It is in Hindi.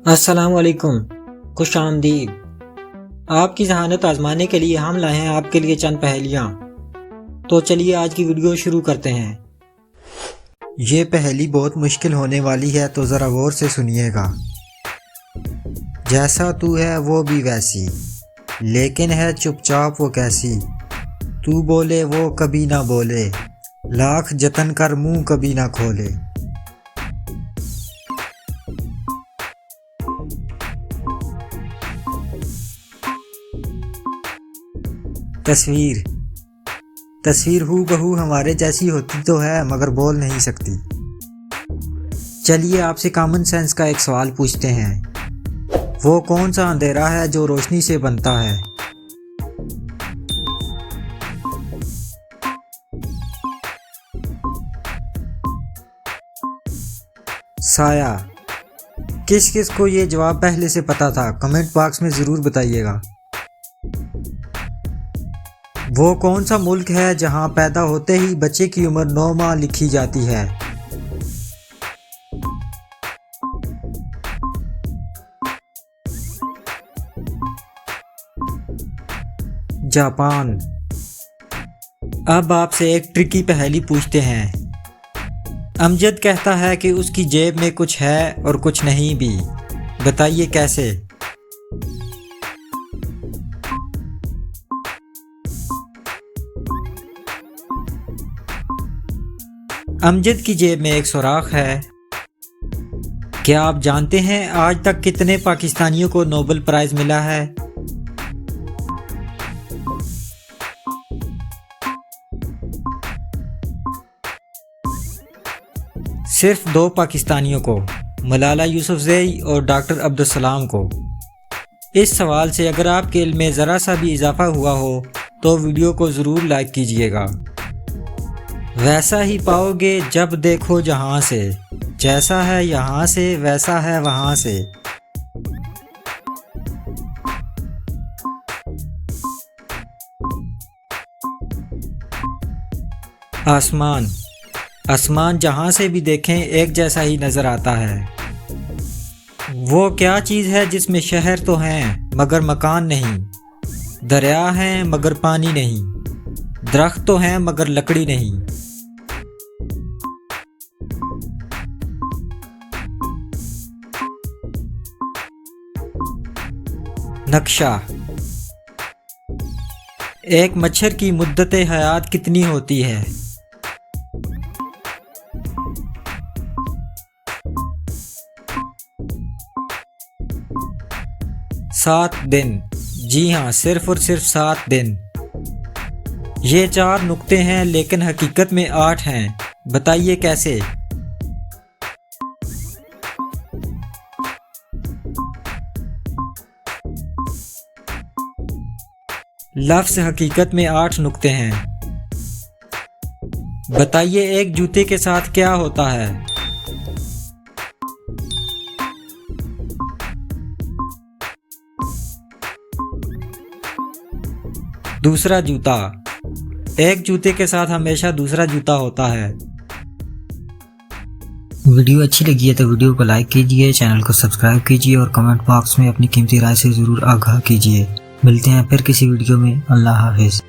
अस्सलाम वालेकुम, खुश आमदीद। आपकी जहानत आजमाने के लिए हम लाए हैं आपके लिए चंद पहेलियाँ। तो चलिए आज की वीडियो शुरू करते हैं। ये पहेली बहुत मुश्किल होने वाली है, तो ज़रा गौर से सुनिएगा। जैसा तू है वो भी वैसी, लेकिन है चुपचाप वो कैसी। तू बोले वो कभी ना बोले, लाख जतन कर मुंह कभी ना खोले। तस्वीर। तस्वीर हूबहू हमारे जैसी होती तो है, मगर बोल नहीं सकती। चलिए आपसे कॉमन सेंस का एक सवाल पूछते हैं। वो कौन सा अंधेरा है जो रोशनी से बनता है? साया। किस किस को ये जवाब पहले से पता था? कमेंट बॉक्स में ज़रूर बताइएगा। वो कौन सा मुल्क है जहां पैदा होते ही बच्चे की उम्र 9 माह लिखी जाती है? जापान। अब आपसे एक ट्रिकी पहेली पूछते हैं। अमजद कहता है कि उसकी जेब में कुछ है और कुछ नहीं भी। बताइए कैसे? अमजद की जेब में एक सुराख है। क्या आप जानते हैं आज तक कितने पाकिस्तानियों को नोबेल प्राइज मिला है? सिर्फ 2 पाकिस्तानियों को, मलाला यूसुफजई और डॉक्टर अब्दुल सलाम को। इस सवाल से अगर आपके इल्म में ज़रा सा भी इजाफा हुआ हो तो वीडियो को ज़रूर लाइक कीजिएगा। वैसा ही पाओगे जब देखो जहां से, जैसा है यहाँ से वैसा है वहां से। आसमान। आसमान जहां से भी देखें एक जैसा ही नजर आता है। वो क्या चीज़ है जिसमें शहर तो हैं मगर मकान नहीं, दरिया हैं मगर पानी नहीं, दरख्त तो हैं मगर लकड़ी नहीं। नक्शा। एक मच्छर की मुद्दत हयात कितनी होती है? सात दिन। जी हाँ, सिर्फ और सिर्फ 7 दिन। ये 4 नुक्ते हैं लेकिन हकीकत में 8 हैं। बताइए कैसे? लफ्ज़ हकीकत में 8 नुक्ते हैं। बताइए एक जूते के साथ क्या होता है? दूसरा जूता। एक जूते के साथ हमेशा दूसरा जूता होता है। वीडियो अच्छी लगी है तो वीडियो को लाइक कीजिए, चैनल को सब्सक्राइब कीजिए और कमेंट बॉक्स में अपनी कीमती राय से ज़रूर आगाह कीजिए। मिलते हैं फिर किसी वीडियो में। अल्लाह हाफिज़।